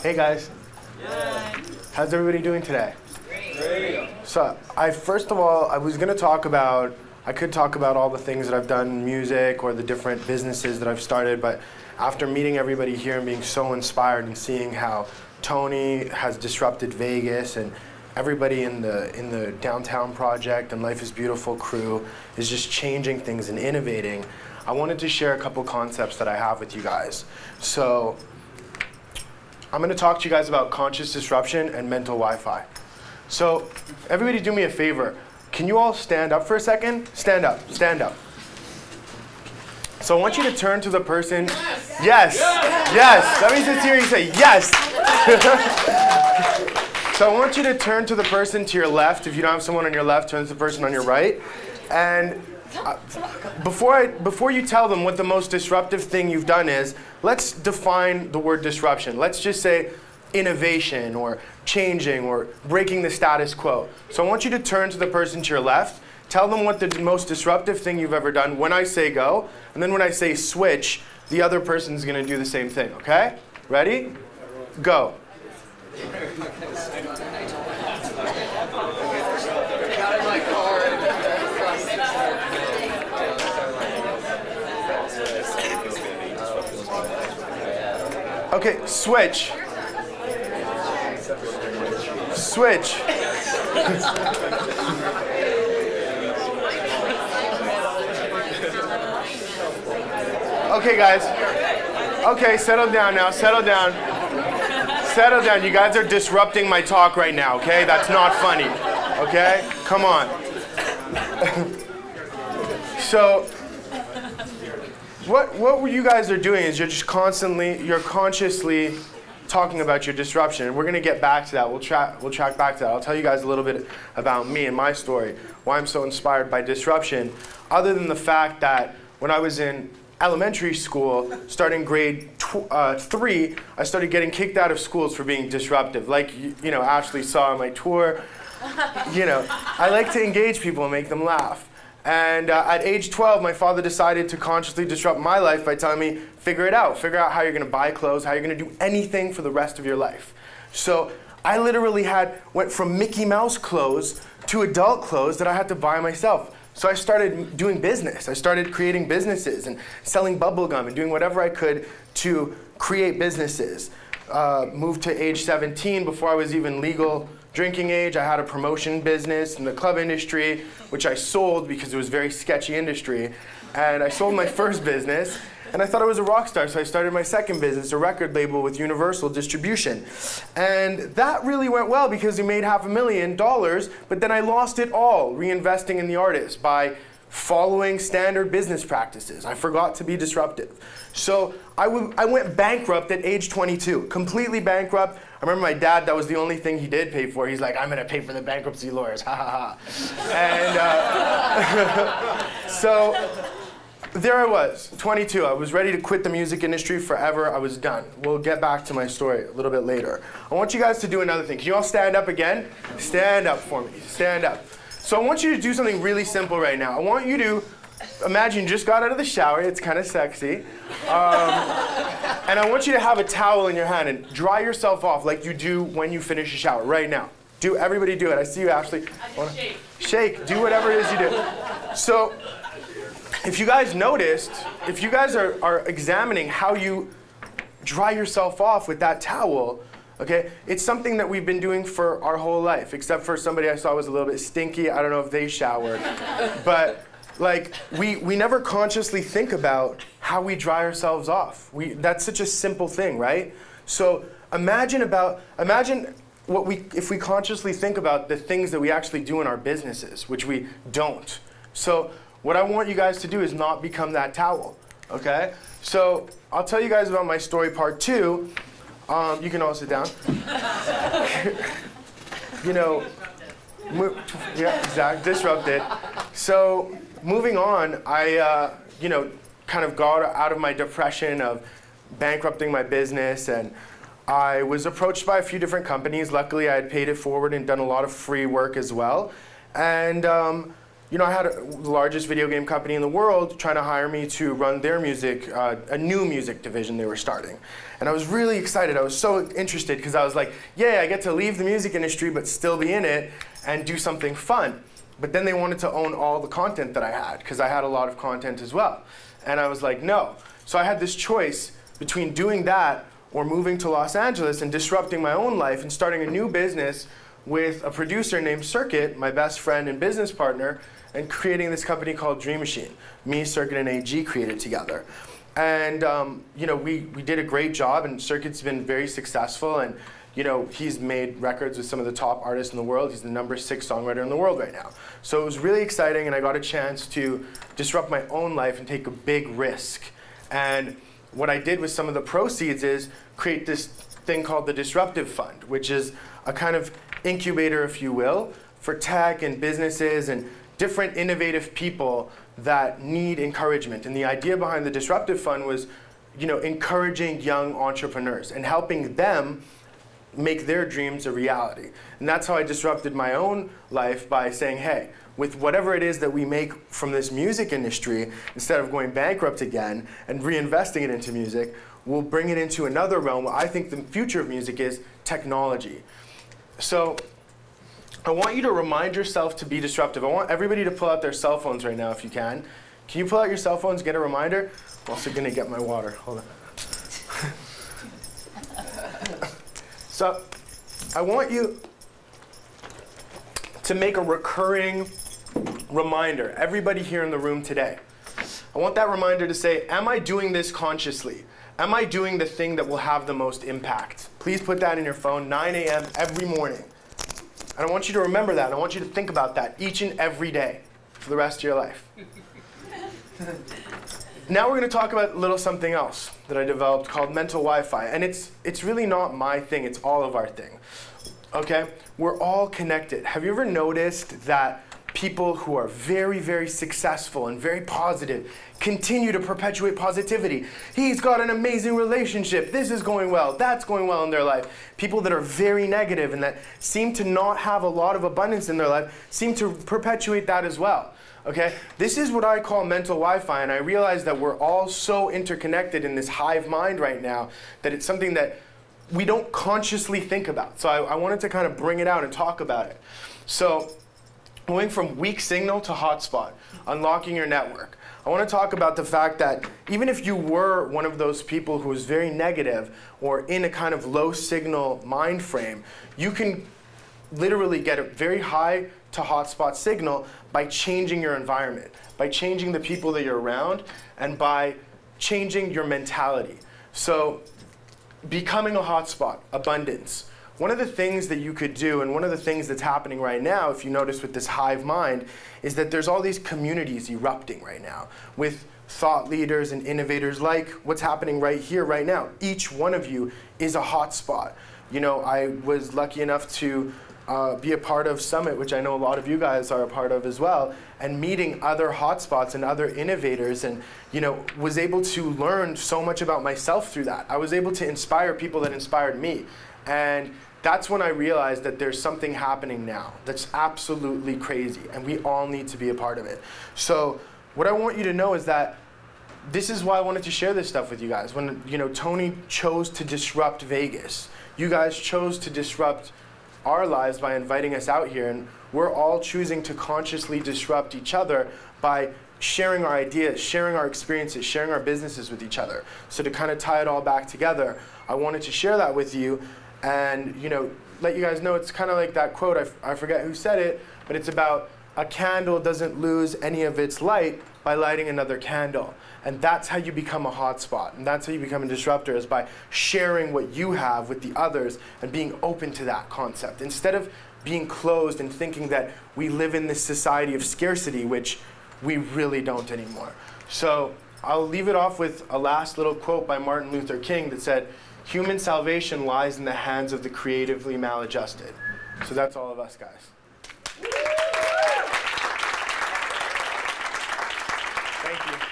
Hey guys. How's everybody doing today? Great. So first of all, I was going to talk about, I could talk about all the things that I've done in music or the different businesses that I've started, but after meeting everybody here and being so inspired and seeing how Tony has disrupted Vegas and everybody in the Downtown Project and Life is Beautiful crew is just changing things and innovating, I wanted to share a couple concepts that I have with you guys. So I'm going to talk to you guys about conscious disruption and mental Wi-Fi. So everybody do me a favor. Can you all stand up for a second? Stand up. Stand up. So I want you to turn to the person. Yes. Yes. That means it's here. You say yes. So I want you to turn to the person to your left. If you don't have someone on your left, turn to the person on your right. And before you tell them what the most disruptive thing you've done is, let's define the word disruption. Let's just say innovation or changing or breaking the status quo. So I want you to turn to the person to your left, tell them what the most disruptive thing you've ever done when I say go, and then when I say switch, the other person's going to do the same thing, okay? Ready? Go. Okay, switch. Switch. Okay, guys. Okay, settle down now. Settle down. Settle down. You guys are disrupting my talk right now, okay? That's not funny. Okay? Come on. So, what you guys are doing is you're consciously talking about your disruption, and we're going to get back to that. We'll track back to that. I'll tell you guys a little bit about me and my story, why I'm so inspired by disruption, other than the fact that when I was in elementary school, starting grade 3, I started getting kicked out of schools for being disruptive. Like, you know, Ashley saw on my tour, you know, I like to engage people and make them laugh. And at age 12, my father decided to consciously disrupt my life by telling me, figure it out. Figure out how you're going to buy clothes, how you're going to do anything for the rest of your life. So I literally went from Mickey Mouse clothes to adult clothes that I had to buy myself. So I started doing business. I started creating businesses and selling bubble gum and doing whatever I could to create businesses. Moved to age 17 before I was even legal drinking age. I had a promotion business in the club industry, which I sold because it was a very sketchy industry. And I sold my first business, and I thought I was a rock star, so I started my second business, a record label with Universal Distribution. And that really went well because we made $500,000, but then I lost it all reinvesting in the artist by following standard business practices. I forgot to be disruptive. So I went bankrupt at age 22, completely bankrupt. I remember my dad, that was the only thing he did pay for. He's like, I'm going to pay for the bankruptcy lawyers, ha ha ha. And so there I was, 22. I was ready to quit the music industry forever. I was done. We'll get back to my story a little bit later. I want you guys to do another thing. Can you all stand up again? Stand up for me. Stand up. So I want you to do something really simple right now. I want you to imagine you just got out of the shower. It's kind of sexy. And I want you to have a towel in your hand and dry yourself off like you do when you finish a shower right now. Everybody do it. I see you, Ashley. Shake. Shake. Do whatever it is you do. So if you guys noticed, if you guys are examining how you dry yourself off with that towel, okay, it's something that we've been doing for our whole life, except for somebody I saw was a little bit stinky. I don't know if they showered. But like, we never consciously think about how we dry ourselves off. That's such a simple thing, right? So imagine if we consciously think about the things that we actually do in our businesses, which we don't. So what I want you guys to do is not become that towel, okay? So I'll tell you guys about my story part 2. You can all sit down. You know, yeah, exactly, disrupted. So moving on, I, you know, kind of got out of my depression of bankrupting my business, and I was approached by a few different companies. Luckily, I had paid it forward and done a lot of free work as well. And you know, I had the largest video game company in the world trying to hire me to run their music, a new music division they were starting. And I was really excited. I was so interested because I was like, yeah, I get to leave the music industry but still be in it and do something fun. But then they wanted to own all the content that I had because I had a lot of content as well. And I was like, no. So I had this choice between doing that or moving to Los Angeles and disrupting my own life and starting a new business with a producer named Circuit, my best friend and business partner, and creating this company called Dream Machine. Me, Circuit, and AG created together. And you know, we did a great job, and Circuit's been very successful, and you know, he's made records with some of the top artists in the world. He's the #6 songwriter in the world right now. So it was really exciting, and I got a chance to disrupt my own life and take a big risk. And what I did with some of the proceeds is create this thing called the Disruptive Fund, which is a kind of incubator, if you will, for tech and businesses and different innovative people that need encouragement. And the idea behind the Disruptive Fund was, you know, encouraging young entrepreneurs and helping them make their dreams a reality. And that's how I disrupted my own life by saying, hey, with whatever it is that we make from this music industry, instead of going bankrupt again and reinvesting it into music, we'll bring it into another realm where I think the future of music is technology. So I want you to remind yourself to be disruptive. I want everybody to pull out their cell phones right now if you can. Can you pull out your cell phones, get a reminder? I'm also gonna get my water, hold on. So I want you to make a recurring reminder, everybody here in the room today. I want that reminder to say, am I doing this consciously? Am I doing the thing that will have the most impact? Please put that in your phone, 9 a.m. every morning. And I want you to remember that. I want you to think about that each and every day for the rest of your life. Now we're going to talk about a little something else that I developed called mental Wi-Fi. And it's really not my thing, it's all of our thing. Okay? We're all connected. Have you ever noticed that people who are very, very successful and very positive continue to perpetuate positivity? He's got an amazing relationship. This is going well. That's going well in their life. People that are very negative and that seem to not have a lot of abundance in their life seem to perpetuate that as well. Okay? This is what I call mental Wi-Fi, and I realize that we're all so interconnected in this hive mind right now that it's something that we don't consciously think about. So I wanted to kind of bring it out and talk about it. So going from weak signal to hotspot, unlocking your network. I want to talk about the fact that even if you were one of those people who was very negative or in a kind of low signal mind frame, you can literally get a very high to hotspot signal by changing your environment, by changing the people that you're around, and by changing your mentality. So becoming a hotspot, abundance. One of the things that you could do, and one of the things that's happening right now, if you notice with this hive mind, is that there's all these communities erupting right now with thought leaders and innovators like what's happening right here, right now. Each one of you is a hotspot. You know, I was lucky enough to be a part of Summit, which I know a lot of you guys are a part of as well, and meeting other hotspots and other innovators, and you know, was able to learn so much about myself through that. I was able to inspire people that inspired me, and that's when I realized that there's something happening now that's absolutely crazy, and we all need to be a part of it. So what I want you to know is that this is why I wanted to share this stuff with you guys. When, you know, Tony chose to disrupt Vegas, you guys chose to disrupt our lives by inviting us out here, and we're all choosing to consciously disrupt each other by sharing our ideas, sharing our experiences, sharing our businesses with each other. So to kind of tie it all back together, I wanted to share that with you and, you know, let you guys know it's kind of like that quote, I forget who said it, but it's about a candle doesn't lose any of its light by lighting another candle. And that's how you become a hotspot. And that's how you become a disruptor, is by sharing what you have with the others and being open to that concept. Instead of being closed and thinking that we live in this society of scarcity, which we really don't anymore. So I'll leave it off with a last little quote by Martin Luther King that said, "Human salvation lies in the hands of the creatively maladjusted." So that's all of us, guys. Thank you.